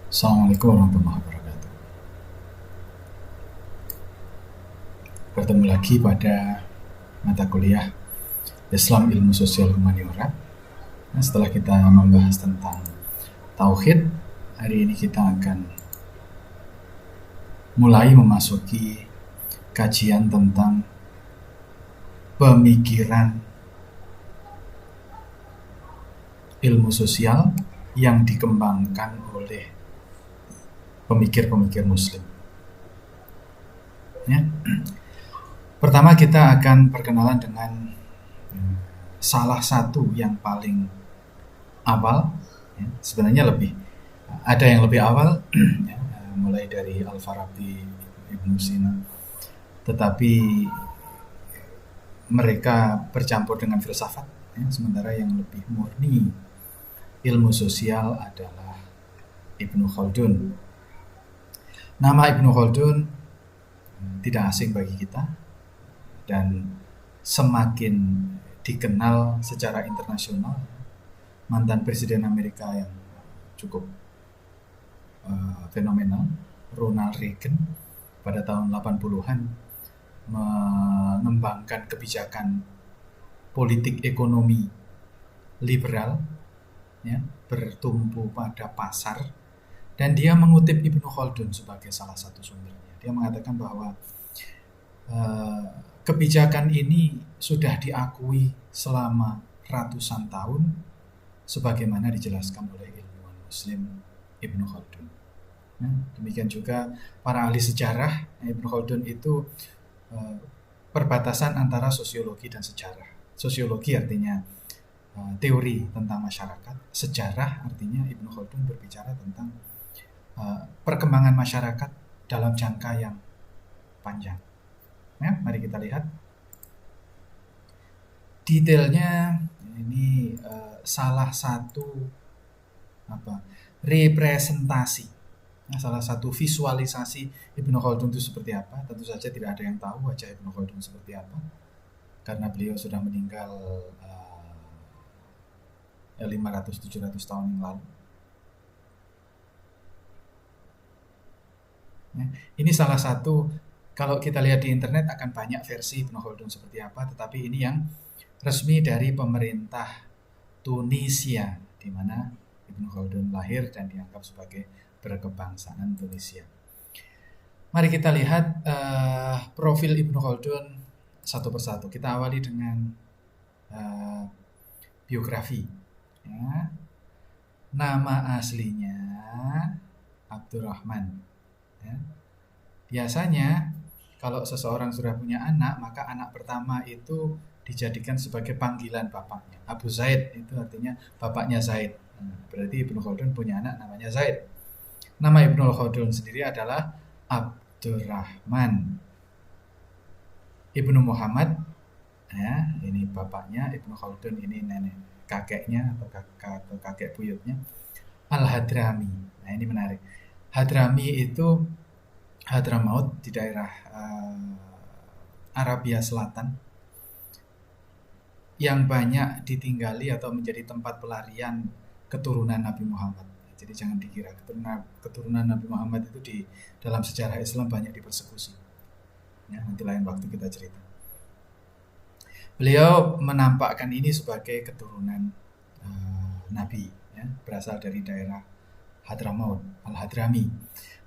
Assalamualaikum warahmatullahi wabarakatuh. Bertemu lagi pada mata kuliah Islam Ilmu Sosial Humaniora. Nah, setelah kita membahas tentang Tauhid, hari ini kita akan mulai memasuki kajian tentang pemikiran ilmu sosial yang dikembangkan oleh pemikir-pemikir Muslim. Ya. Pertama kita akan perkenalan dengan salah satu yang paling awal. Ya. Sebenarnya ada yang lebih awal, ya, mulai dari Al-Farabi, Ibnu Sina. Tetapi mereka bercampur dengan filsafat. Ya. Sementara yang lebih murni ilmu sosial adalah Ibnu Khaldun. Nama Ibnu Khaldun tidak asing bagi kita dan semakin dikenal secara internasional. Mantan Presiden Amerika yang cukup fenomenal, Ronald Reagan, pada tahun 80-an mengembangkan kebijakan politik ekonomi liberal, ya, bertumpu pada pasar, dan dia mengutip Ibnu Khaldun sebagai salah satu sumbernya. Dia mengatakan bahwa kebijakan ini sudah diakui selama ratusan tahun sebagaimana dijelaskan oleh ilmuwan Muslim Ibnu Khaldun. Nah, demikian juga para ahli sejarah. Ibnu Khaldun itu perbatasan antara sosiologi dan sejarah. Sosiologi artinya teori tentang masyarakat, sejarah artinya Ibnu Khaldun berbicara tentang perkembangan masyarakat dalam jangka yang panjang. Ya, mari kita lihat detailnya. Ini salah satu representasi, salah satu visualisasi Ibnu Khaldun itu seperti apa. Tentu saja tidak ada yang tahu wajah Ibnu Khaldun seperti apa, karena beliau sudah meninggal 500-700 tahun yang lalu. Ya, ini salah satu, kalau kita lihat di internet akan banyak versi Ibnu Khaldun seperti apa, tetapi ini yang resmi dari pemerintah Tunisia, di mana Ibnu Khaldun lahir dan dianggap sebagai berkebangsaan Tunisia. Mari kita lihat profil Ibnu Khaldun satu persatu. Kita awali dengan biografi. Ya. Nama aslinya Abdurrahman. Ya. Biasanya kalau seseorang sudah punya anak, maka anak pertama itu dijadikan sebagai panggilan bapaknya. Abu Zaid itu artinya bapaknya Zaid. Berarti Ibnu Khaldun punya anak namanya Zaid. Nama Ibnu Khaldun sendiri adalah Abdurrahman Ibnu Muhammad. Ya, ini bapaknya. Ibnu Khaldun ini nenek kakeknya atau kakek buyutnya, Al-Hadrami. Nah, ini menarik. Hadrami itu Hadramaut di daerah Arabia Selatan yang banyak ditinggali atau menjadi tempat pelarian keturunan Nabi Muhammad. Jadi jangan dikira keturunan Nabi Muhammad itu di dalam sejarah Islam banyak dipersekusi. Ya, nanti lain waktu kita cerita. Beliau menampakkan ini sebagai keturunan Nabi, ya, berasal dari daerah Hadramaut, Al-Hadrami.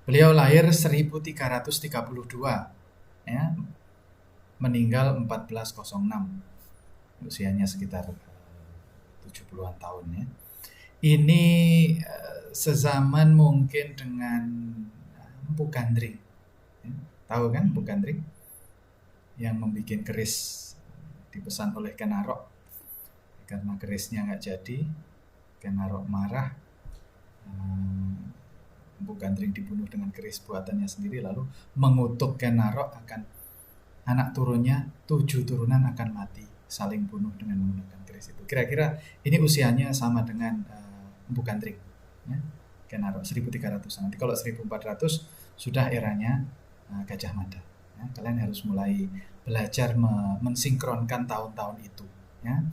Beliau lahir 1332, ya, meninggal 1406. Usianya sekitar 70-an tahun, ya. Ini sezaman mungkin dengan Empu Gandring. Ya, tahu kan Empu Gandring? Yang membuat keris dipesan oleh Ken Arok. Karena kerisnya nggak jadi, Ken Arok marah. Empu Gandring dibunuh dengan keris buatannya sendiri, lalu mengutuk Ken Arok akan anak turunnya, 7 turunan akan mati saling bunuh dengan menggunakan keris itu. Kira-kira ini usianya sama dengan Empu Gandring, ya? Ken Arok 1300. Nanti kalau 1400 sudah eranya Gajah Mada. Ya? Kalian harus mulai belajar mensinkronkan tahun-tahun itu, ya.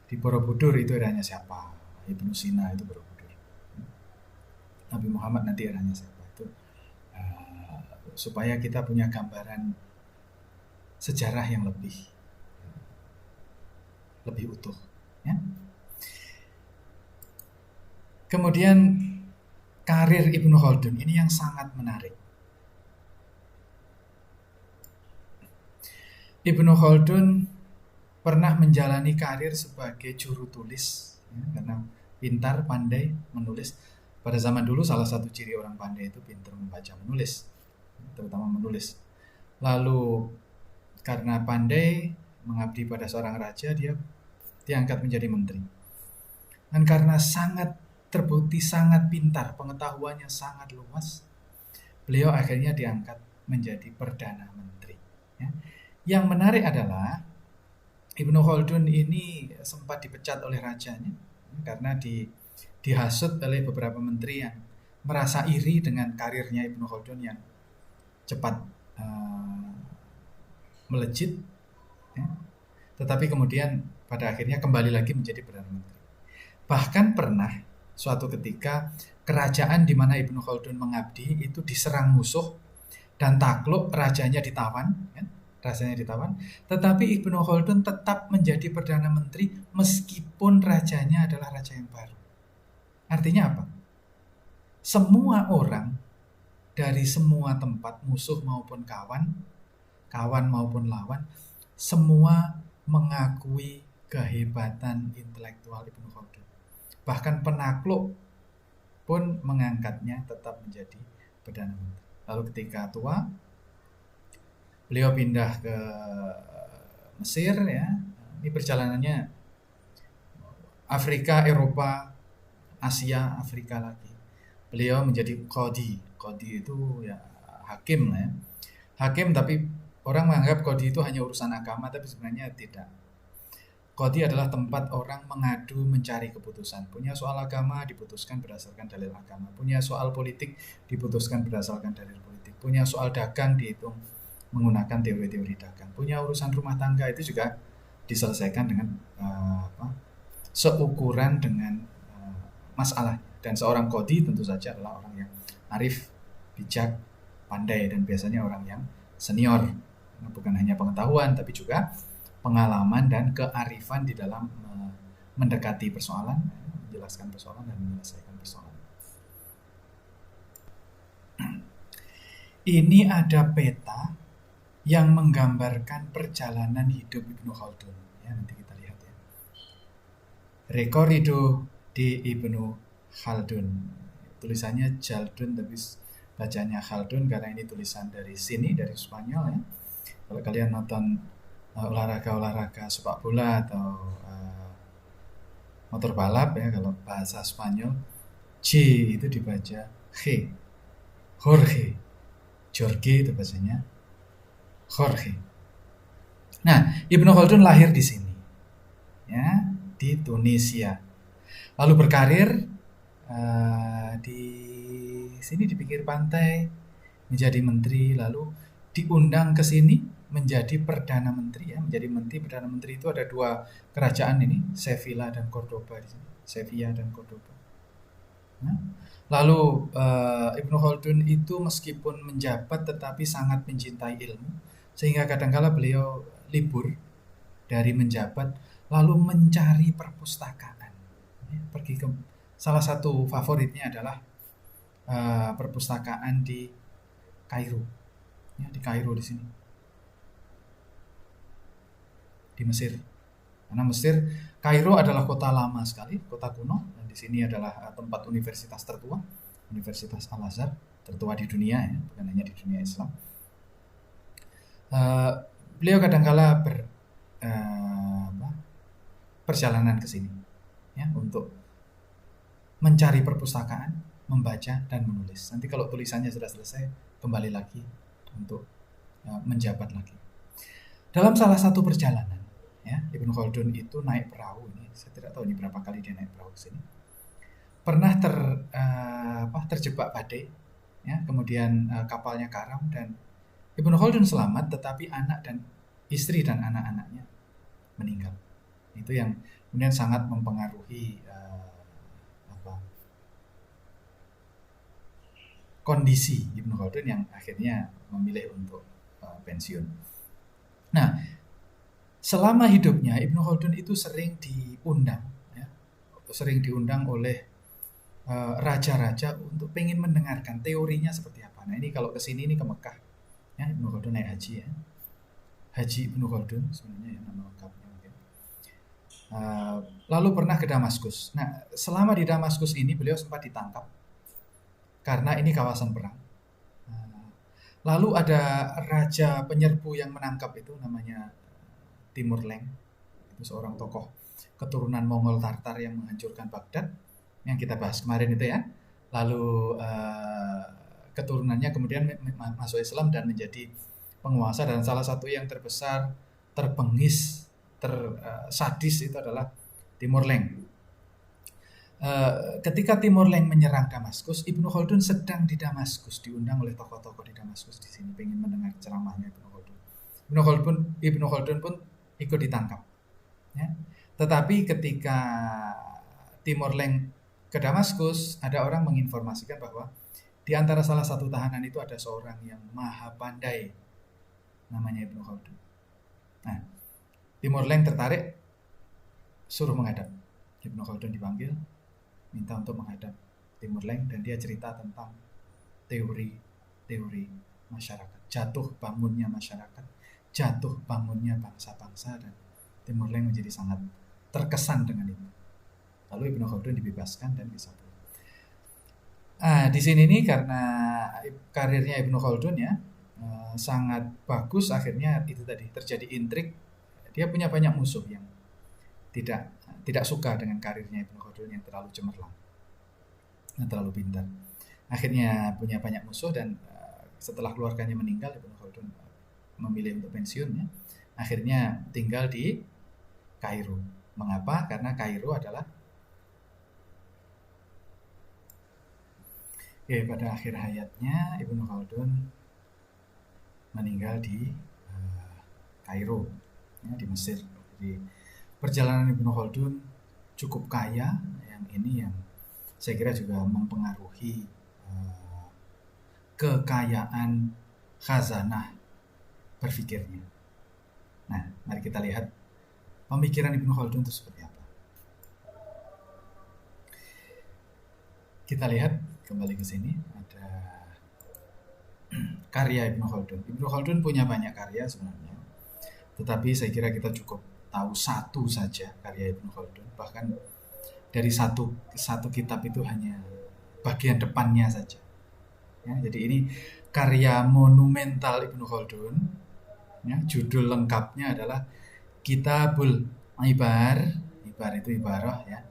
Di Borobudur itu eranya siapa? Ibnu Sina itu Borobudur. Nah, Nabi Muhammad nanti eranya siapa itu, supaya kita punya gambaran sejarah yang lebih utuh, ya. Kemudian karir Ibnu Khaldun ini yang sangat menarik. Ibnu Khaldun pernah menjalani karir sebagai juru tulis, ya, karena pintar, pandai menulis. Pada zaman dulu salah satu ciri orang pandai itu pintar membaca menulis, terutama menulis. Lalu karena pandai mengabdi pada seorang raja, dia diangkat menjadi menteri. Dan karena sangat terbukti sangat pintar, pengetahuannya sangat luas, beliau akhirnya diangkat menjadi perdana menteri, ya. Yang menarik adalah Ibnu Khaldun ini sempat dipecat oleh rajanya karena dihasut oleh beberapa menteri yang merasa iri dengan karirnya Ibnu Khaldun yang cepat melejit, ya. Tetapi kemudian pada akhirnya kembali lagi menjadi perdana menteri. Bahkan pernah suatu ketika kerajaan di mana Ibnu Khaldun mengabdi itu diserang musuh dan takluk, rajanya ditawan, ya. Rasanya ditawan, tetapi Ibnu Khaldun tetap menjadi perdana menteri meskipun rajanya adalah raja yang baru. Artinya apa? Semua orang dari semua tempat, musuh maupun kawan maupun lawan, semua mengakui kehebatan intelektual Ibnu Khaldun. Bahkan penakluk pun mengangkatnya tetap menjadi perdana menteri. Lalu ketika tua, beliau pindah ke Mesir, ya. Ini perjalanannya Afrika, Eropa, Asia, Afrika lagi. Beliau menjadi qadhi. Qadhi itu ya hakim lah, ya. Hakim, tapi orang menganggap qadhi itu hanya urusan agama, tapi sebenarnya tidak. Qadhi adalah tempat orang mengadu mencari keputusan. Punya soal agama diputuskan berdasarkan dalil agama. Punya soal politik diputuskan berdasarkan dalil politik. Punya soal dagang dihitung menggunakan teori-teori dagang. Punya urusan rumah tangga itu juga diselesaikan dengan seukuran dengan masalah. Dan seorang qadhi tentu saja adalah orang yang arif, bijak, pandai, dan biasanya orang yang senior. Bukan hanya pengetahuan tapi juga pengalaman dan kearifan di dalam mendekati persoalan, menjelaskan persoalan dan menyelesaikan persoalan. Ini ada peta yang menggambarkan perjalanan hidup Ibnu Khaldun, ya, nanti kita lihat, ya. Recorrido di Ibnu Khaldun, tulisannya Jaldun tapi bacanya Khaldun karena ini tulisan dari sini, dari Spanyol, ya. Kalau kalian nonton olahraga sepak bola atau motor balap, ya, kalau bahasa Spanyol J itu dibaca G, Jorge, Jorge itu bahasanya Jorge. Nah, Ibnu Khaldun lahir di sini, ya, di Tunisia. Lalu berkarir di sini di pinggir pantai menjadi menteri, lalu diundang ke sini menjadi perdana menteri, ya, menjadi menteri. Perdana menteri itu ada dua kerajaan ini, Sevilla dan Cordoba di sini, Sevilla dan Cordoba. Nah, lalu Ibnu Khaldun itu meskipun menjabat tetapi sangat mencintai ilmu, sehingga kadangkala beliau libur dari menjabat lalu mencari perpustakaan, ya, pergi ke salah satu favoritnya adalah perpustakaan di Kairo, ya, di Kairo di sini, di Mesir. Karena Mesir, Kairo adalah kota lama sekali, kota kuno, dan di sini adalah tempat universitas tertua, Universitas Al-Azhar, tertua di dunia, ya, bukan hanya di dunia Islam. Beliau kadangkala perjalanan ke sini, ya, untuk mencari perpustakaan, membaca dan menulis. Nanti kalau tulisannya sudah selesai, kembali lagi untuk menjabat lagi. Dalam salah satu perjalanan, ya, Ibnu Khaldun itu naik perahu ini. Saya tidak tahu ini berapa kali dia naik perahu ke sini. Pernah terjebak badai, ya, kemudian kapalnya karam dan Ibnu Khaldun selamat, tetapi anak dan istri dan anak-anaknya meninggal. Itu yang kemudian sangat mempengaruhi kondisi Ibnu Khaldun yang akhirnya memilih untuk pensiun. Nah, selama hidupnya Ibnu Khaldun itu sering diundang, ya, sering diundang oleh raja-raja untuk pengen mendengarkan teorinya seperti apa. Nah ini kalau kesini ini ke Mekah, ya Ibnu Khaldun naik haji ya, Haji Ibnu Khaldun sebenarnya ya nama lengkapnya mungkin. Lalu pernah ke Damaskus. Nah selama di Damaskus ini beliau sempat ditangkap karena ini kawasan perang. Lalu ada raja penyerbu yang menangkap itu namanya Timur Leng, itu seorang tokoh keturunan Mongol Tartar yang menghancurkan Baghdad yang kita bahas kemarin itu ya. Lalu keturunannya kemudian masuk Islam dan menjadi penguasa, dan salah satu yang terbesar, terbengis, tersadis itu adalah Timur Leng. Ketika Timur Leng menyerang Damaskus, Ibnu Khaldun sedang di Damaskus, diundang oleh tokoh-tokoh di Damaskus di sini pengen mendengar ceramahnya Ibnu Khaldun. Ibnu Khaldun pun ikut ditangkap. Ya. Tetapi ketika Timur Leng ke Damaskus, ada orang menginformasikan bahwa di antara salah satu tahanan itu ada seorang yang maha pandai, namanya Ibnu Khaldun. Nah, Timur Leng tertarik, suruh menghadap. Ibnu Khaldun dipanggil, minta untuk menghadap Timur Leng, dan dia cerita tentang teori masyarakat, jatuh bangunnya masyarakat, jatuh bangunnya bangsa-bangsa, dan Timur Leng menjadi sangat terkesan dengan itu. Lalu Ibnu Khaldun dibebaskan dan bisa pulang. Di sini nih karena karirnya Ibnu Khaldun ya sangat bagus, akhirnya itu tadi terjadi intrik. Dia punya banyak musuh yang tidak suka dengan karirnya Ibnu Khaldun yang terlalu cemerlang, yang terlalu pintar. Akhirnya punya banyak musuh, dan setelah keluarganya meninggal, Ibnu Khaldun memilih untuk pensiunnya. Akhirnya tinggal di Kairo. Mengapa? Karena Kairo adalah pada akhir hayatnya Ibnu Khaldun meninggal di Kairo, ya, di Mesir. Jadi perjalanan Ibnu Khaldun cukup kaya, yang saya kira juga mempengaruhi kekayaan khazanah berpikirnya. Nah, mari kita lihat pemikiran Ibnu Khaldun itu seperti apa. Kita lihat kembali ke sini, ada karya Ibnu Khaldun. Ibnu Khaldun punya banyak karya sebenarnya, tetapi saya kira kita cukup tahu satu saja karya Ibnu Khaldun. Bahkan dari satu kitab itu hanya bagian depannya saja. Ya, jadi ini karya monumental Ibnu Khaldun. Ya, judul lengkapnya adalah Kitabul Ibar. Ibar itu ibarah ya.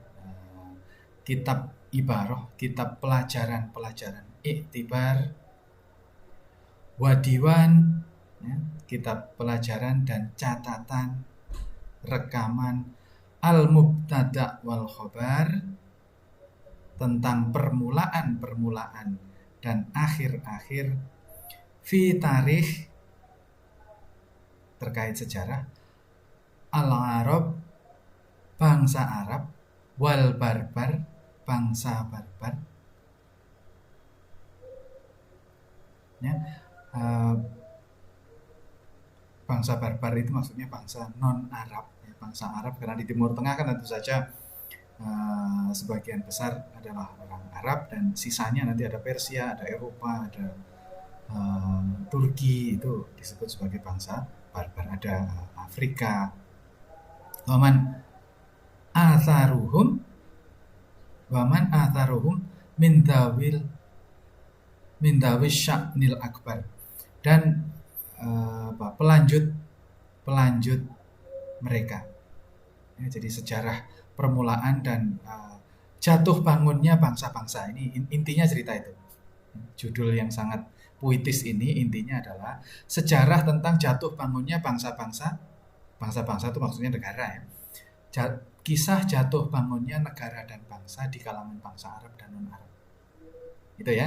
Kitab ibarah, kitab pelajaran iktibar, wadiwan, ya, kitab pelajaran dan catatan, rekaman, al-mubtada' wal khobar, tentang permulaan dan akhir-akhir, fi tarikh, terkait sejarah, al-Arab, bangsa Arab, wal barbar, bangsa barbar. Ya, bangsa barbar itu maksudnya bangsa non-Arab, ya, bangsa Arab, karena di Timur Tengah kan tentu saja sebagian besar adalah orang Arab, dan sisanya nanti ada Persia, ada Eropa, ada Turki, itu disebut sebagai bangsa barbar. Ada Afrika. Waman atharuhum min dawil sya'nil akbar, dan pelanjut mereka. Ya, jadi sejarah permulaan dan jatuh bangunnya bangsa-bangsa. Ini intinya cerita itu. Judul yang sangat puitis ini intinya adalah sejarah tentang jatuh bangunnya bangsa-bangsa. Bangsa-bangsa itu maksudnya negara ya. Kisah jatuh bangunnya negara dan bangsa di kalangan bangsa Arab dan non-Arab. Itu ya.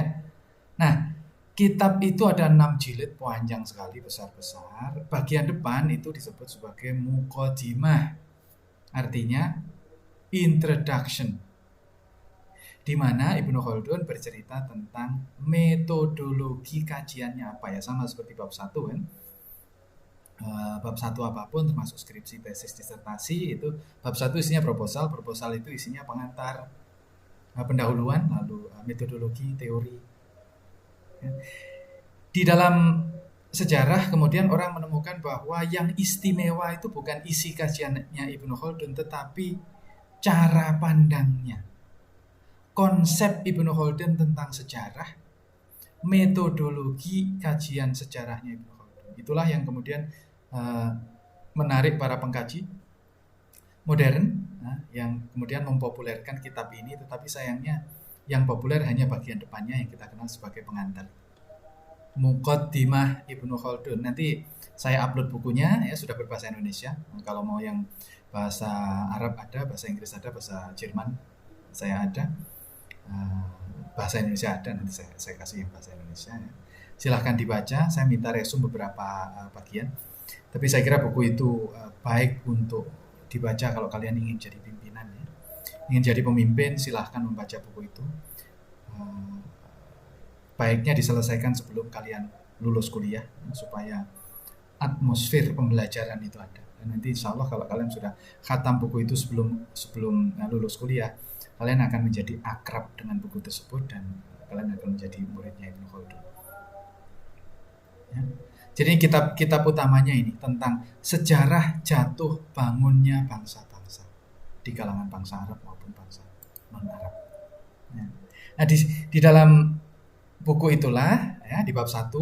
Nah, kitab itu ada 6 jilid, panjang sekali, besar-besar. Bagian depan itu disebut sebagai muqaddimah. Artinya introduction. di mana Ibnu Khaldun bercerita tentang metodologi kajiannya apa ya, sama seperti bab 1 kan. Bab 1 apapun termasuk skripsi, tesis, disertasi itu bab 1 isinya proposal itu isinya pengantar, pendahuluan, lalu metodologi, teori. Ya. Di dalam sejarah kemudian orang menemukan bahwa yang istimewa itu bukan isi kajiannya Ibnu Khaldun, tetapi cara pandangnya. Konsep Ibnu Khaldun tentang sejarah, metodologi kajian sejarahnya Ibnu Khaldun. Itulah yang kemudian menarik para pengkaji modern yang kemudian mempopulerkan kitab ini, tetapi sayangnya yang populer hanya bagian depannya yang kita kenal sebagai pengantar. Muqaddimah Ibnu Khaldun. Nanti saya upload bukunya ya, sudah berbahasa Indonesia. Kalau mau yang bahasa Arab ada, bahasa Inggris ada, bahasa Jerman saya ada, bahasa Indonesia ada. Nanti saya kasih yang bahasa Indonesia ya. Silahkan dibaca. Saya minta resum beberapa bagian. Tapi saya kira buku itu baik untuk dibaca kalau kalian ingin jadi pimpinan ya. Ingin jadi pemimpin, silahkan membaca buku itu. Baiknya diselesaikan sebelum kalian lulus kuliah supaya atmosfer pembelajaran itu ada. Dan nanti insya Allah kalau kalian sudah khatam buku itu sebelum lulus kuliah, kalian akan menjadi akrab dengan buku tersebut dan kalian akan menjadi muridnya Ibnu Khaldun. Ya. Jadi kitab utamanya ini tentang sejarah jatuh bangunnya bangsa-bangsa di kalangan bangsa Arab maupun bangsa non-Arab. Ya. Nah di dalam buku itulah ya, di bab 1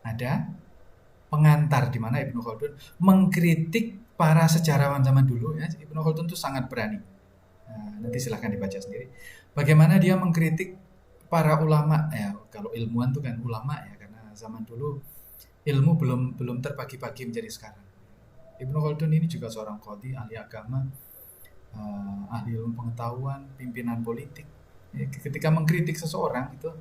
ada pengantar di mana Ibnu Khaldun mengkritik para sejarawan zaman dulu ya. Ibnu Khaldun itu sangat berani. Nah, nanti silahkan dibaca sendiri. Bagaimana dia mengkritik para ulama ya. Kalau ilmuwan itu kan ulama ya, karena zaman dulu ilmu belum terbagi-bagi menjadi sekarang. Ibnu Khaldun ini juga seorang qadhi, ahli agama, ahli ilmu pengetahuan, pimpinan politik. Ya, ketika mengkritik seseorang itu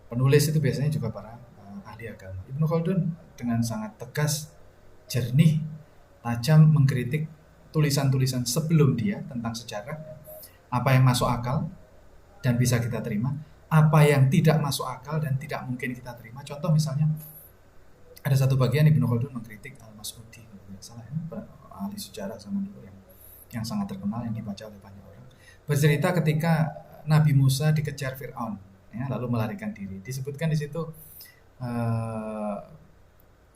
penulis itu biasanya juga para ahli agama. Ibnu Khaldun dengan sangat tegas, jernih, tajam mengkritik tulisan-tulisan sebelum dia tentang sejarah, apa yang masuk akal dan bisa kita terima, apa yang tidak masuk akal dan tidak mungkin kita terima. Contoh misalnya ada satu bagian Ibnu Khaldun mengkritik Al-Mas'udi, salah ya, ahli sejarah zaman dulu yang sangat terkenal yang dibaca oleh banyak orang. Bercerita ketika Nabi Musa dikejar Fir'aun. Ya, lalu melarikan diri. Disebutkan di situ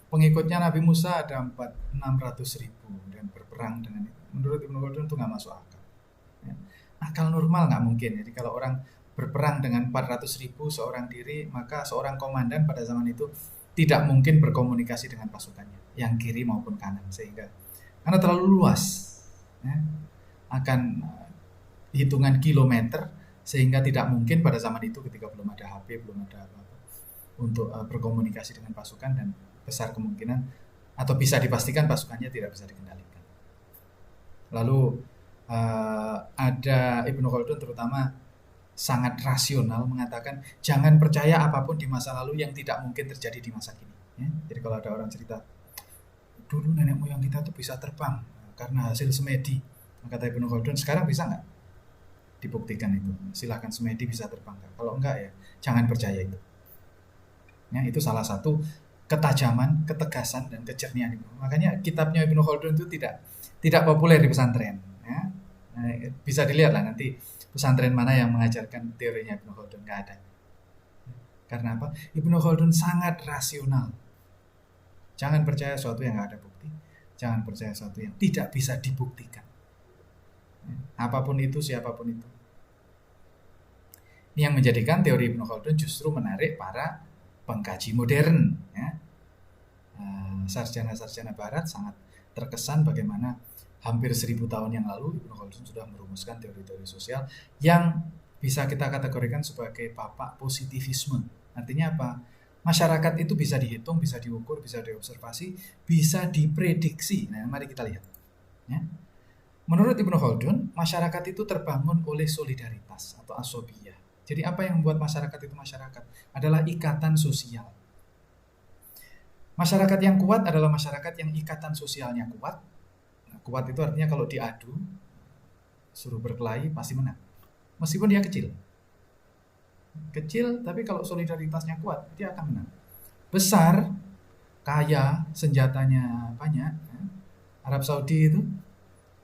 pengikutnya Nabi Musa ada 600.000 dan berperang dengan itu. Menurut Ibnu Khaldun itu nggak masuk akal. Ya. Akal normal nggak mungkin. Jadi kalau orang berperang dengan 400.000 seorang diri, maka seorang komandan pada zaman itu tidak mungkin berkomunikasi dengan pasukannya, yang kiri maupun kanan, karena terlalu luas, ya, akan hitungan kilometer. Sehingga tidak mungkin pada zaman itu ketika belum ada HP, belum ada apa-apa untuk berkomunikasi dengan pasukan, dan besar kemungkinan atau bisa dipastikan pasukannya tidak bisa dikendalikan. Lalu ada Ibnu Khaldun terutama sangat rasional mengatakan jangan percaya apapun di masa lalu yang tidak mungkin terjadi di masa kini. Ya? Jadi kalau ada orang cerita dulu nenek moyang kita tuh bisa terbang karena hasil semedi, kata Ibnu Khaldun, sekarang bisa nggak? Dibuktikan itu. Silahkan semedi bisa terbang. Kalau enggak ya jangan percaya itu. Ya, itu salah satu ketajaman, ketegasan dan kejernihan itu. Makanya kitabnya Ibnu Khaldun itu tidak populer di pesantren. Ya. Nah, bisa dilihat lah nanti pesantren mana yang mengajarkan teorinya Ibnu Khaldun, nggak ada. Karena apa? Ibnu Khaldun sangat rasional. Jangan percaya sesuatu yang nggak ada bukti. Jangan percaya sesuatu yang tidak bisa dibuktikan. Apapun itu, siapapun itu. Ini yang menjadikan teori Ibnu Khaldun justru menarik para pengkaji modern. Ya. Sarjana-sarjana barat sangat terkesan bagaimana hampir 1000 tahun yang lalu Ibnu Khaldun sudah merumuskan teori-teori sosial yang bisa kita kategorikan sebagai bapak positivisme. Artinya apa? Masyarakat itu bisa dihitung, bisa diukur, bisa diobservasi, bisa diprediksi. Nah, mari kita lihat. Ya. Menurut Ibnu Khaldun, masyarakat itu terbangun oleh solidaritas atau asobiyah. Jadi apa yang membuat masyarakat itu masyarakat? Adalah ikatan sosial. Masyarakat yang kuat adalah masyarakat yang ikatan sosialnya kuat. Nah, kuat itu artinya kalau diadu, suruh berkelahi pasti menang. Meskipun dia kecil. Kecil, tapi kalau solidaritasnya kuat, dia akan menang. Besar, kaya, senjatanya banyak. Ya. Arab Saudi itu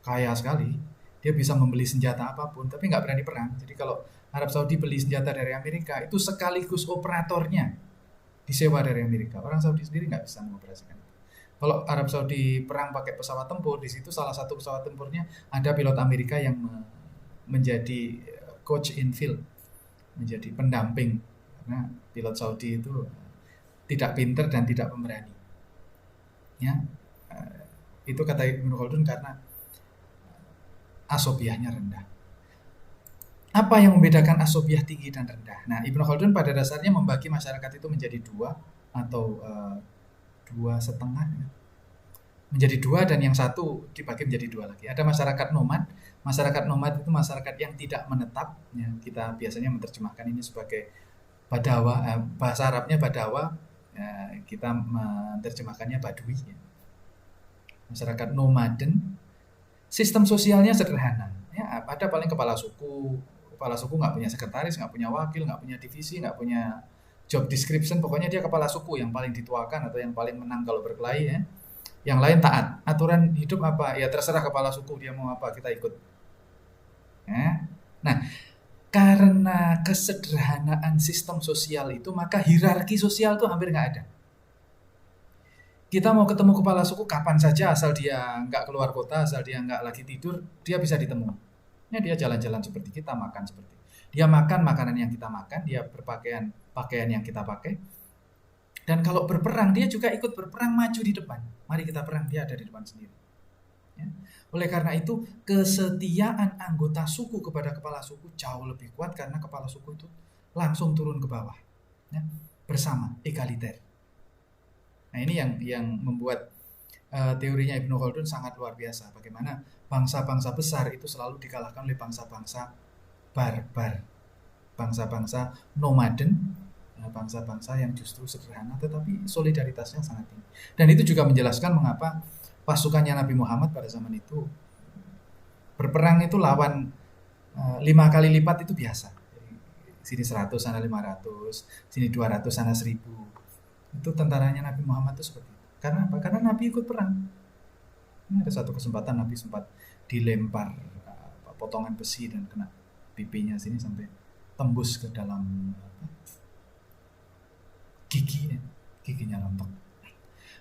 kaya sekali. Dia bisa membeli senjata apapun, tapi nggak berani perang. Jadi kalau Arab Saudi beli senjata dari Amerika, itu sekaligus operatornya disewa dari Amerika. Orang Saudi sendiri nggak bisa mengoperasikan. Kalau Arab Saudi perang pakai pesawat tempur, di situ salah satu pesawat tempurnya ada pilot Amerika yang menjadi coach in field, menjadi pendamping, karena pilot Saudi itu tidak pinter dan tidak pemberani. Ya, itu kata Ibnu Khaldun karena asobiahnya rendah. Apa yang membedakan asobiah tinggi dan rendah? Nah, Ibnu Khaldun pada dasarnya membagi masyarakat itu menjadi dua atau dua setengah, ya. Menjadi dua dan yang satu dibagi menjadi dua lagi. Ada masyarakat nomad. Masyarakat nomad itu masyarakat yang tidak menetap. Ya, kita biasanya menerjemahkan ini sebagai badawa. Bahasa Arabnya badawa. Ya, kita menerjemahkannya badui. Ya. Masyarakat nomaden. Sistem sosialnya sederhana. Ya, ada paling kepala suku. Kepala suku nggak punya sekretaris, nggak punya wakil, nggak punya divisi, nggak punya job description. Pokoknya dia kepala suku yang paling dituakan atau yang paling menang kalau berkelahi. Ya. Yang lain taat. Aturan hidup apa? Ya terserah kepala suku dia mau apa, kita ikut. Ya. Nah, karena kesederhanaan sistem sosial itu, maka hierarki sosial itu hampir nggak ada. Kita mau ketemu kepala suku kapan saja, asal dia nggak keluar kota, asal dia nggak lagi tidur, dia bisa ditemu. Ya, dia jalan-jalan seperti kita, makan seperti dia makan makanan yang kita makan, dia berpakaian pakaian yang kita pakai. Dan kalau berperang, dia juga ikut berperang, maju di depan. Mari kita perang, dia ada di depan sendiri. Ya. Oleh karena itu, kesetiaan anggota suku kepada kepala suku jauh lebih kuat karena kepala suku itu langsung turun ke bawah. Ya. Bersama, egaliter. Nah, ini yang membuat teorinya Ibnu Khaldun sangat luar biasa. Bagaimana bangsa-bangsa besar itu selalu dikalahkan oleh bangsa-bangsa barbar. Bangsa-bangsa nomaden, bangsa-bangsa yang justru sederhana tetapi solidaritasnya sangat tinggi. Dan itu juga menjelaskan mengapa pasukannya Nabi Muhammad pada zaman itu berperang itu lawan 5 kali lipat itu biasa. Sini 100, sana 500, sini 200, sana 1000. Itu tentaranya Nabi Muhammad itu seperti itu. Karena apa? Karena Nabi ikut perang. Ini ada satu kesempatan Nabi sempat dilempar potongan besi dan kena pipinya sini sampai tembus ke dalam giginya rontok.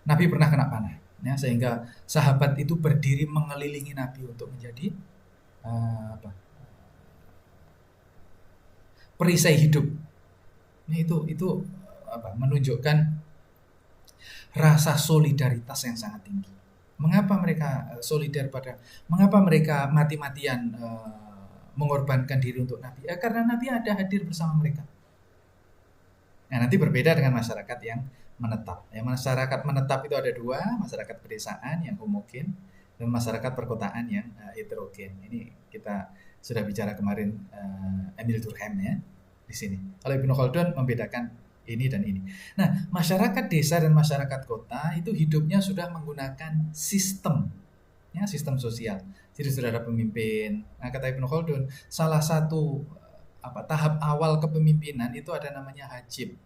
Nabi pernah kena panah, ya, sehingga sahabat itu berdiri mengelilingi Nabi untuk menjadi perisai hidup. Ini itu menunjukkan rasa solidaritas yang sangat tinggi. Mengapa mereka mengapa mereka mati-matian mengorbankan diri untuk Nabi? Karena Nabi ada hadir bersama mereka. Nah, nanti berbeda dengan masyarakat yang menetap. Ya, masyarakat menetap itu ada dua, masyarakat pedesaan yang homogen dan masyarakat perkotaan yang heterogen. Ini kita sudah bicara kemarin Emil Durkheim ya di sini. Kalau Ibnu Khaldun membedakan ini dan ini. Nah, masyarakat desa dan masyarakat kota itu hidupnya sudah menggunakan sistem, ya, sistem sosial. Jadi sudah ada pemimpin. Nah, kata Ibnu Khaldun, salah satu tahap awal kepemimpinan itu ada namanya hajib.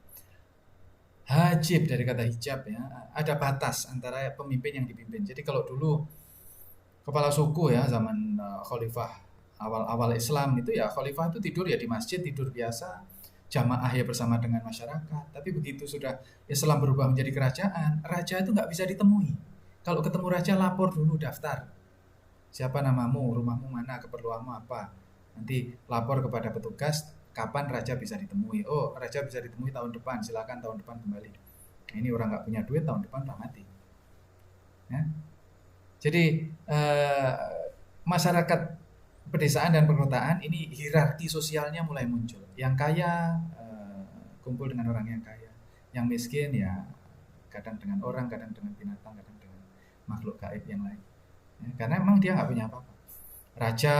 Hajib dari kata hijab ya, ada batas antara pemimpin yang dipimpin. Jadi kalau dulu kepala suku ya zaman khalifah awal-awal Islam itu ya khalifah itu tidur ya di masjid, tidur biasa, jamaah ya bersama dengan masyarakat. Tapi begitu sudah Islam berubah menjadi kerajaan, raja itu nggak bisa ditemui. Kalau ketemu raja lapor dulu, daftar. Siapa namamu, rumahmu mana, keperluanmu apa. Nanti lapor kepada petugas kapan raja bisa ditemui. Oh, raja bisa ditemui tahun depan, silakan tahun depan kembali. Ini orang nggak punya duit, tahun depan udah mati. Ya. Jadi masyarakat pedesaan dan perkotaan ini hierarki sosialnya mulai muncul. Yang kaya kumpul dengan orang yang kaya, yang miskin ya kadang dengan orang, kadang dengan binatang, kadang dengan makhluk gaib yang lain. Ya, karena memang dia nggak punya apa-apa. Raja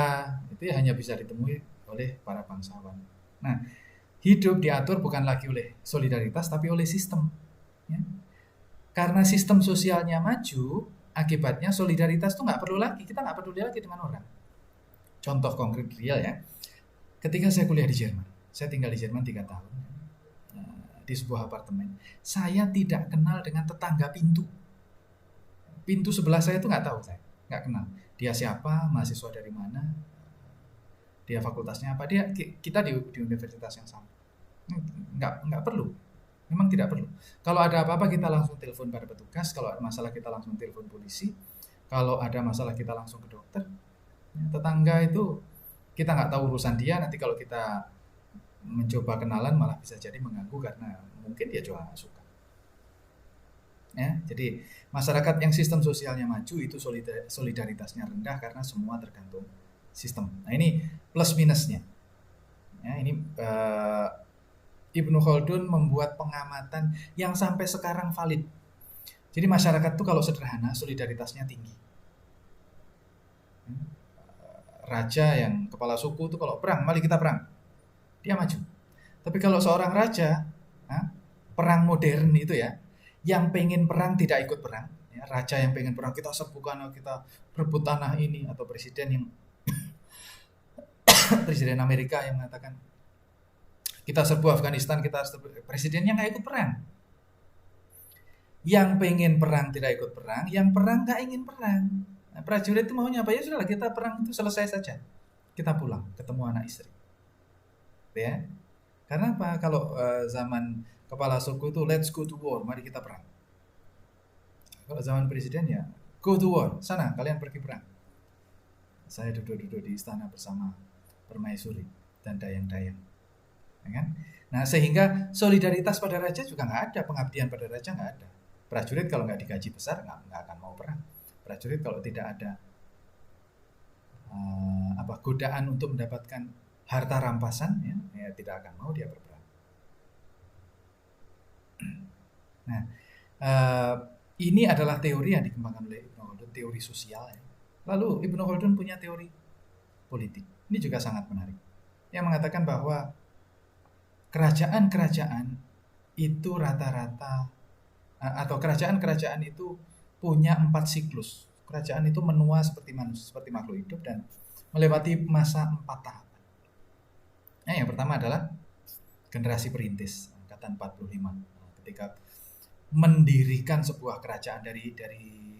itu hanya bisa ditemui oleh para bangsawan. Nah, hidup diatur bukan lagi oleh solidaritas tapi oleh sistem. Ya. Karena sistem sosialnya maju, akibatnya solidaritas itu nggak perlu lagi. Kita nggak peduli lagi dengan orang. Contoh konkret real ya. Ketika saya kuliah di Jerman, Saya tinggal di Jerman 3 tahun, di sebuah apartemen. Saya tidak kenal dengan tetangga pintu sebelah saya itu nggak tahu, saya nggak kenal dia siapa, mahasiswa dari mana, dia fakultasnya apa, kita di universitas yang sama. Nggak perlu, memang tidak perlu. Kalau ada apa-apa kita langsung telepon pada petugas, kalau ada masalah kita langsung telepon polisi, kalau ada masalah kita langsung ke dokter. Tetangga itu kita nggak tahu urusan dia, nanti kalau kita mencoba kenalan malah bisa jadi mengganggu karena mungkin dia juga nggak suka. Ya, jadi masyarakat yang sistem sosialnya maju itu solidaritasnya rendah karena semua tergantung sistem. Nah ini plus minusnya. Ya, ini Ibnu Khaldun membuat pengamatan yang sampai sekarang valid. Jadi masyarakat tuh kalau sederhana solidaritasnya tinggi. Raja yang kepala suku tuh kalau perang, mari kita perang, dia maju. Tapi kalau seorang raja, perang modern itu ya, yang pengen perang tidak ikut perang, ya, raja yang pengen perang kita serbukan, kita rebut tanah ini, atau presiden yang presiden Amerika yang mengatakan kita serbu Afghanistan, presidennya nggak ikut perang. Yang pengen perang tidak ikut perang, yang perang nggak ingin perang. Nah, prajurit itu maunya apa? Ya sudahlah kita perang itu selesai saja, kita pulang ketemu anak istri, ya. Karena apa? Kalau zaman kepala suku itu let's go to war, mari kita perang. Kalau zaman presiden ya go to war, sana kalian pergi perang. Saya duduk-duduk di istana bersama permaisuri dan dayang-dayang, ya kan? Nah sehingga solidaritas pada raja juga nggak ada, pengabdian pada raja nggak ada. Prajurit kalau nggak digaji besar nggak akan mau perang. Prajurit kalau tidak ada godaan untuk mendapatkan harta rampasan, ya tidak akan mau dia berperang. Nah, ini adalah teori yang dikembangkan oleh Ibnu Khaldun, teori sosial. Ya. Lalu Ibnu Khaldun punya teori politik. Ini juga sangat menarik. Yang mengatakan bahwa kerajaan-kerajaan itu rata-rata atau kerajaan-kerajaan itu punya 4 siklus. Kerajaan itu menua seperti manusia, seperti makhluk hidup dan melewati masa 4 tahapan. Nah, yang pertama adalah generasi perintis, angkatan 45. Ketika mendirikan sebuah kerajaan dari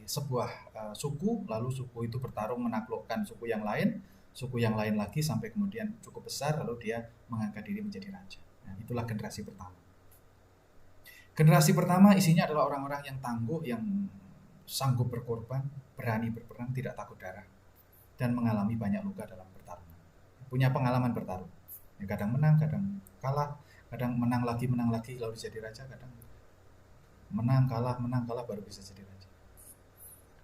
sebuah suku, lalu suku itu bertarung menaklukkan suku yang lain lagi sampai kemudian cukup besar, lalu dia mengangkat diri menjadi raja. Nah, itulah generasi pertama. Generasi pertama isinya adalah orang-orang yang tangguh, yang sanggup berkorban, berani berperang, tidak takut darah, dan mengalami banyak luka dalam pertarungan. Punya pengalaman bertarung. Ya, kadang menang, kadang kalah, kadang menang lagi lalu jadi raja, kadang menang kalah baru bisa jadi raja.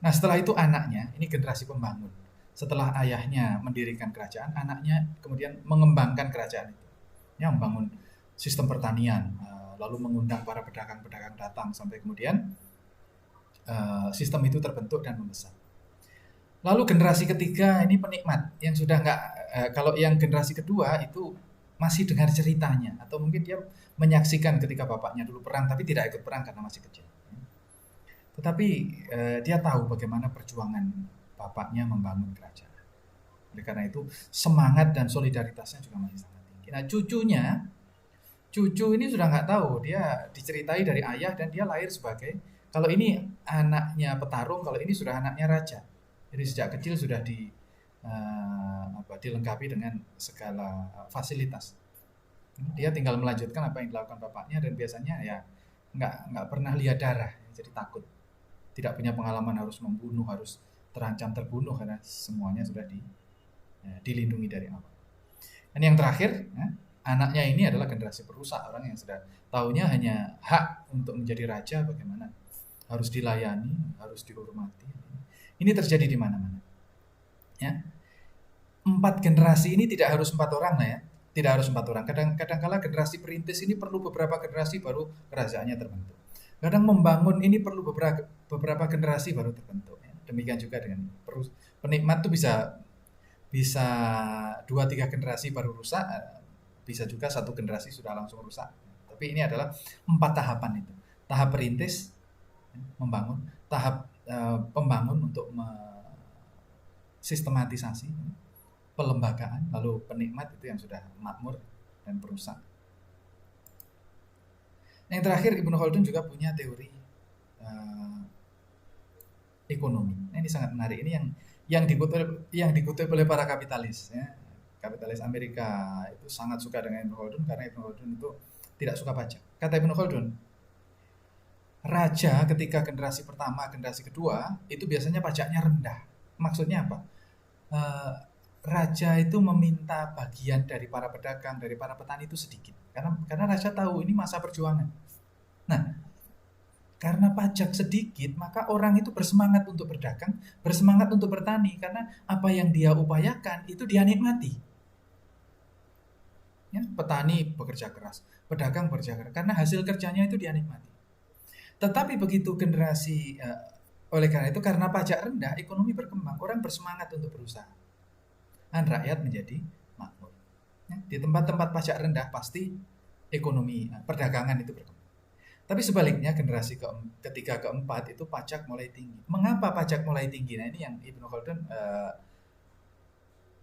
Nah setelah itu anaknya, ini generasi pembangun. Setelah ayahnya mendirikan kerajaan, anaknya kemudian mengembangkan kerajaan itu. Ya, membangun sistem pertanian, lalu mengundang para pedagang-pedagang datang sampai kemudian sistem itu terbentuk dan membesar. Lalu generasi ketiga ini penikmat yang sudah nggak, kalau yang generasi kedua itu masih dengar ceritanya atau mungkin dia menyaksikan ketika bapaknya dulu perang tapi tidak ikut perang karena masih kecil. Tetapi dia tahu bagaimana perjuangan bapaknya membangun kerajaan. Oleh karena itu semangat dan solidaritasnya juga masih sangat tinggi. Nah cucu ini sudah nggak tahu, dia diceritai dari ayah dan dia lahir sebagai, kalau ini anaknya petarung, kalau ini sudah anaknya raja. Jadi sejak kecil sudah dilengkapi dengan segala fasilitas. Dia tinggal melanjutkan apa yang dilakukan bapaknya dan biasanya ya nggak pernah lihat darah, jadi takut. Tidak punya pengalaman harus membunuh, harus terancam terbunuh karena semuanya sudah dilindungi dari awal. Dan yang terakhir, anaknya ini adalah generasi perusak, orang yang sudah tahunya hanya hak untuk menjadi raja, bagaimana harus dilayani, harus dihormati. Ini terjadi di mana-mana. Ya. 4 generasi ini tidak harus 4 orang lah ya. Tidak harus 4 orang. Kadang-kala generasi perintis ini perlu beberapa generasi baru kerajaannya terbentuk. Kadang membangun ini perlu beberapa generasi baru terbentuk. Ya. Demikian juga dengan penikmat itu bisa 2-3 generasi baru rusak, bisa juga 1 generasi sudah langsung rusak. Tapi ini adalah 4 tahapan itu. Tahap perintis membangun, tahap pembangun untuk sistematisasi, pelembagaan, lalu penikmat itu yang sudah makmur, dan perusak. Yang terakhir, Ibnu Khaldun juga punya teori ekonomi. Nah, ini sangat menarik. Ini yang dikutip oleh para kapitalis. Ya. Kapitalis Amerika itu sangat suka dengan Ibnu Khaldun karena Ibnu Khaldun itu tidak suka pajak. Kata Ibnu Khaldun, raja ketika generasi pertama, generasi kedua itu biasanya pajaknya rendah. Maksudnya apa? Raja itu meminta bagian dari para pedagang, dari para petani itu sedikit. Karena raja tahu ini masa perjuangan. Nah, karena pajak sedikit, maka orang itu bersemangat untuk berdagang, bersemangat untuk bertani, karena apa yang dia upayakan itu dia nikmati. Ya, petani bekerja keras, pedagang bekerja keras, karena hasil kerjanya itu dia nikmati. Tetapi begitu generasi, oleh karena itu, karena pajak rendah, ekonomi berkembang, orang bersemangat untuk berusaha, dan rakyat menjadi makmur. Ya, di tempat-tempat pajak rendah pasti ekonomi, perdagangan itu berkembang. Tapi sebaliknya generasi ketiga keempat itu pajak mulai tinggi. Mengapa pajak mulai tinggi? Nah, ini yang Ibnu Khaldun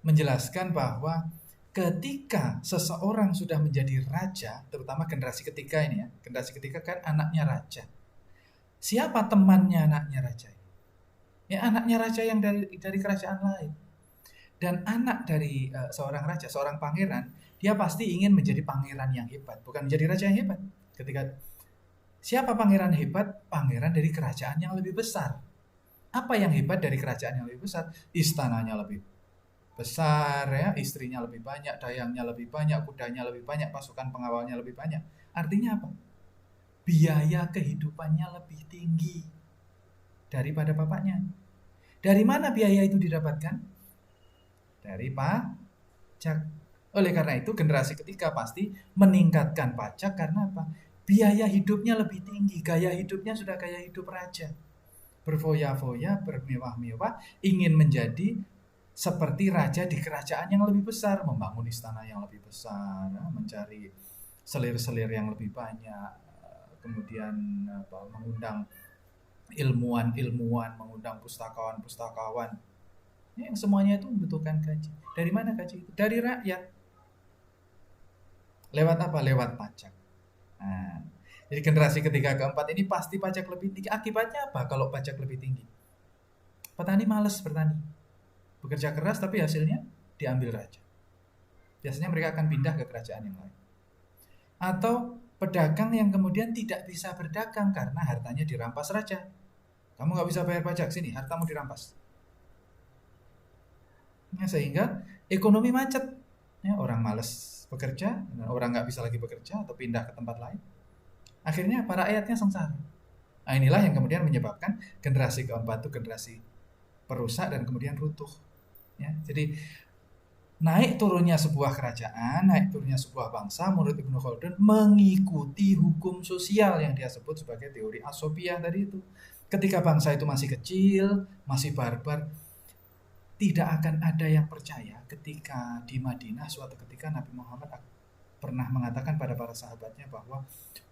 menjelaskan bahwa ketika seseorang sudah menjadi raja, terutama generasi ketiga ini ya, generasi ketiga kan anaknya raja. Siapa temannya anaknya raja? Ya anaknya raja yang dari kerajaan lain. Dan anak dari seorang raja, seorang pangeran, dia pasti ingin menjadi pangeran yang hebat, bukan menjadi raja yang hebat. Ketika siapa pangeran hebat? Pangeran dari kerajaan yang lebih besar. Apa yang hebat dari kerajaan yang lebih besar? Istananya lebih besar, ya, istrinya lebih banyak, dayangnya lebih banyak, kudanya lebih banyak, pasukan pengawalnya lebih banyak. Artinya apa? Biaya kehidupannya lebih tinggi daripada bapaknya. Dari mana biaya itu didapatkan? Dari pajak. Oleh karena itu generasi ketiga pasti meningkatkan pajak karena apa? Biaya hidupnya lebih tinggi, gaya hidupnya sudah gaya hidup raja. Berfoya-foya, bermewah-mewah, ingin menjadi seperti raja di kerajaan yang lebih besar, membangun istana yang lebih besar, mencari selir-selir yang lebih banyak, kemudian mengundang ilmuwan-ilmuwan, mengundang pustakawan-pustakawan. Yang semuanya itu membutuhkan gaji. Dari mana gaji itu? Dari rakyat. Lewat apa? Lewat pajak. Nah, jadi generasi ketiga keempat ini pasti pajak lebih tinggi. Akibatnya apa kalau pajak lebih tinggi? Petani malas bertani. Bekerja keras tapi hasilnya diambil raja. Biasanya mereka akan pindah ke kerajaan yang lain. Atau pedagang yang kemudian tidak bisa berdagang karena hartanya dirampas raja. Kamu nggak bisa bayar pajak, sini hartamu dirampas. Ya, sehingga ekonomi macet. Ya, orang malas bekerja, orang nggak bisa lagi bekerja atau pindah ke tempat lain. Akhirnya para rakyatnya sengsara. Nah, inilah yang kemudian menyebabkan generasi keempat itu generasi perusak dan kemudian runtuh. Ya, jadi naik turunnya sebuah kerajaan, naik turunnya sebuah bangsa menurut Ibnu Khaldun mengikuti hukum sosial yang dia sebut sebagai teori Asopiah tadi itu. Ketika bangsa itu masih kecil, masih barbar, tidak akan ada yang percaya ketika di Madinah suatu ketika Nabi Muhammad pernah mengatakan pada para sahabatnya bahwa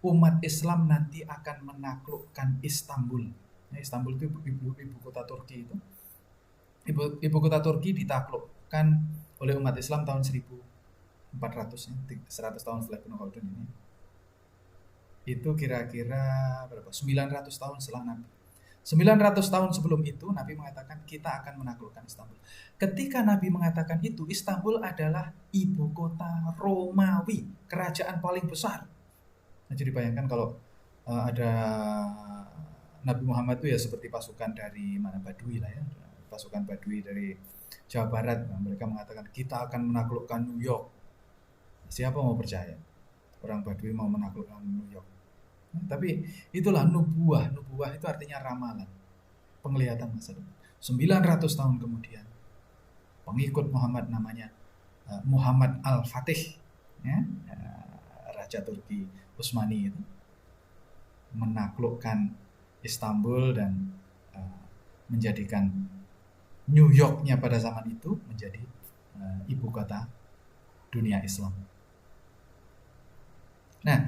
umat Islam nanti akan menaklukkan Istanbul. Nah, Istanbul itu ibu kota Turki itu. Ibu kota Turki ditaklukkan oleh umat Islam tahun 1400 ya, 100 tahun setelah Ibnu Khaldun ini. Itu kira-kira berapa? 900 tahun setelah Nabi. 900 tahun sebelum itu Nabi mengatakan kita akan menaklukkan Istanbul. Ketika Nabi mengatakan itu, Istanbul adalah ibu kota Romawi, kerajaan paling besar. Nah, jadi bayangkan kalau ada Nabi Muhammad itu ya seperti pasukan dari mana, Badui lah ya, pasukan Badui dari Jawa Barat. Nah, mereka mengatakan kita akan menaklukkan New York. Siapa mau percaya? Orang Badui mau menaklukkan New York. Tapi itulah nubuah. Nubuah itu artinya ramalan, penglihatan masa depan. 900 tahun kemudian pengikut Muhammad namanya Muhammad Al-Fatih ya, Raja Turki Utsmani itu menaklukkan Istanbul dan menjadikan New York-nya pada zaman itu menjadi ibu kota dunia Islam. Nah,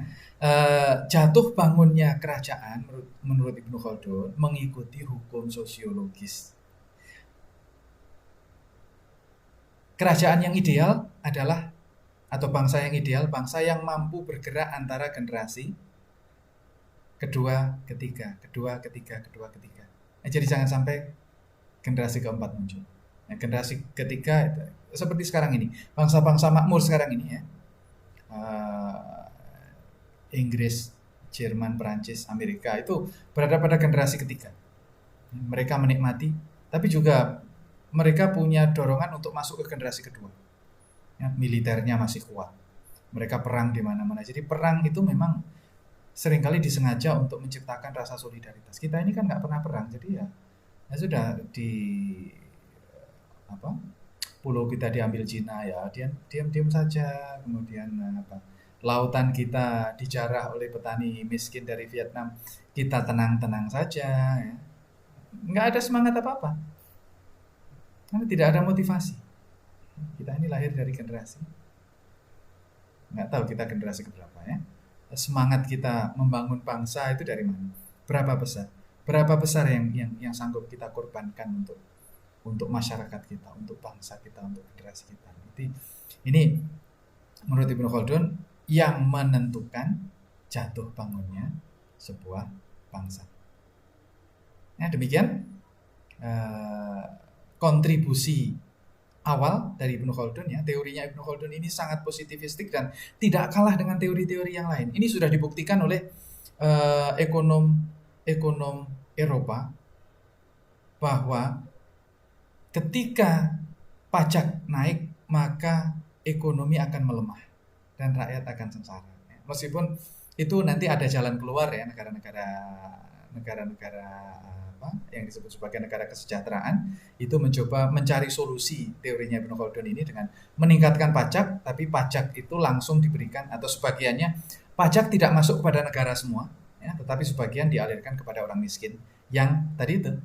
jatuh bangunnya kerajaan menurut Ibnu Khaldun mengikuti hukum sosiologis. Kerajaan yang ideal adalah atau bangsa yang ideal, bangsa yang mampu bergerak antara generasi kedua, ketiga, kedua, ketiga, kedua, ketiga. Jadi jangan sampai generasi keempat muncul. Nah, generasi ketiga itu, seperti sekarang ini, bangsa-bangsa makmur sekarang ini ya, Inggris, Jerman, Perancis, Amerika itu berada pada generasi ketiga. Mereka menikmati, tapi juga mereka punya dorongan untuk masuk ke generasi kedua. Ya, militernya masih kuat. Mereka perang di mana-mana. Jadi perang itu memang seringkali disengaja untuk menciptakan rasa solidaritas. Kita ini kan nggak pernah perang, jadi ya sudah di apa pulau kita diambil Cina ya, diam-diam saja. Kemudian lautan kita dijarah oleh petani miskin dari Vietnam, kita tenang-tenang saja. Ya. Nggak ada semangat apa-apa, karena tidak ada motivasi. Kita ini lahir dari generasi, nggak tahu kita generasi keberapa ya. Semangat kita membangun bangsa itu dari mana? Berapa besar? Berapa besar yang sanggup kita korbankan untuk masyarakat kita, untuk bangsa kita, untuk generasi kita. Jadi ini menurut Ibnu Khaldun yang menentukan jatuh bangunnya sebuah bangsa. Nah, demikian kontribusi awal dari Ibnu Khaldun ya. Teorinya Ibnu Khaldun ini sangat positivistik dan tidak kalah dengan teori-teori yang lain. Ini sudah dibuktikan oleh ekonom Eropa bahwa ketika pajak naik maka ekonomi akan melemah dan rakyat akan sengsara. Meskipun itu nanti ada jalan keluar ya, negara-negara yang disebut sebagai negara kesejahteraan itu mencoba mencari solusi teorinya Ibnu Khaldun ini dengan meningkatkan pajak, tapi pajak itu langsung diberikan atau sebagiannya pajak tidak masuk kepada negara semua ya, tetapi sebagian dialirkan kepada orang miskin yang tadi itu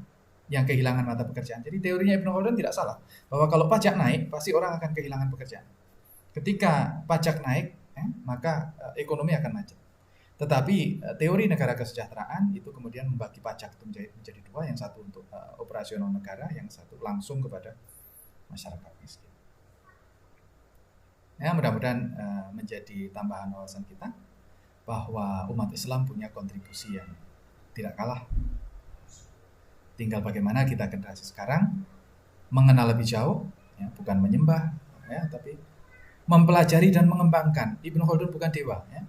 yang kehilangan mata pekerjaan. Jadi teorinya Ibnu Khaldun tidak salah bahwa kalau pajak naik pasti orang akan kehilangan pekerjaan. Ketika pajak naik maka ekonomi akan macet. Tetapi teori negara kesejahteraan itu kemudian membagi pajak itu menjadi dua, yang satu untuk operasional negara, yang satu langsung kepada masyarakat miskin. Ya, mudah-mudahan menjadi tambahan wawasan kita bahwa umat Islam punya kontribusi yang tidak kalah. Tinggal bagaimana kita generasi sekarang mengenal lebih jauh, ya, bukan menyembah, ya, tapi mempelajari dan mengembangkan. Ibnu Khaldun bukan dewa, ya.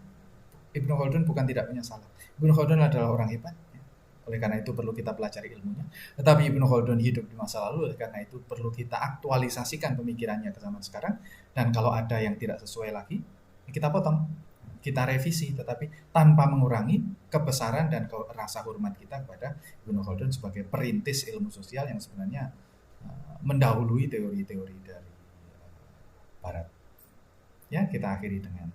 Ibnu Khaldun bukan tidak punya salah. Ibnu Khaldun adalah orang hebat. Ya. Oleh karena itu perlu kita pelajari ilmunya. Tetapi Ibnu Khaldun hidup di masa lalu, oleh karena itu perlu kita aktualisasikan pemikirannya ke zaman sekarang. Dan kalau ada yang tidak sesuai lagi, kita potong, kita revisi, tetapi tanpa mengurangi kebesaran dan rasa hormat kita kepada Ibnu Khaldun sebagai perintis ilmu sosial yang sebenarnya mendahului teori-teori dari Barat. Ya, kita akhiri dengan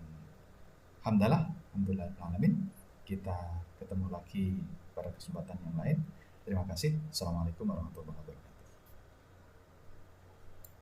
Alhamdulillah alamin. Kita ketemu lagi pada kesempatan yang lain. Terima kasih. Assalamualaikum warahmatullahi wabarakatuh.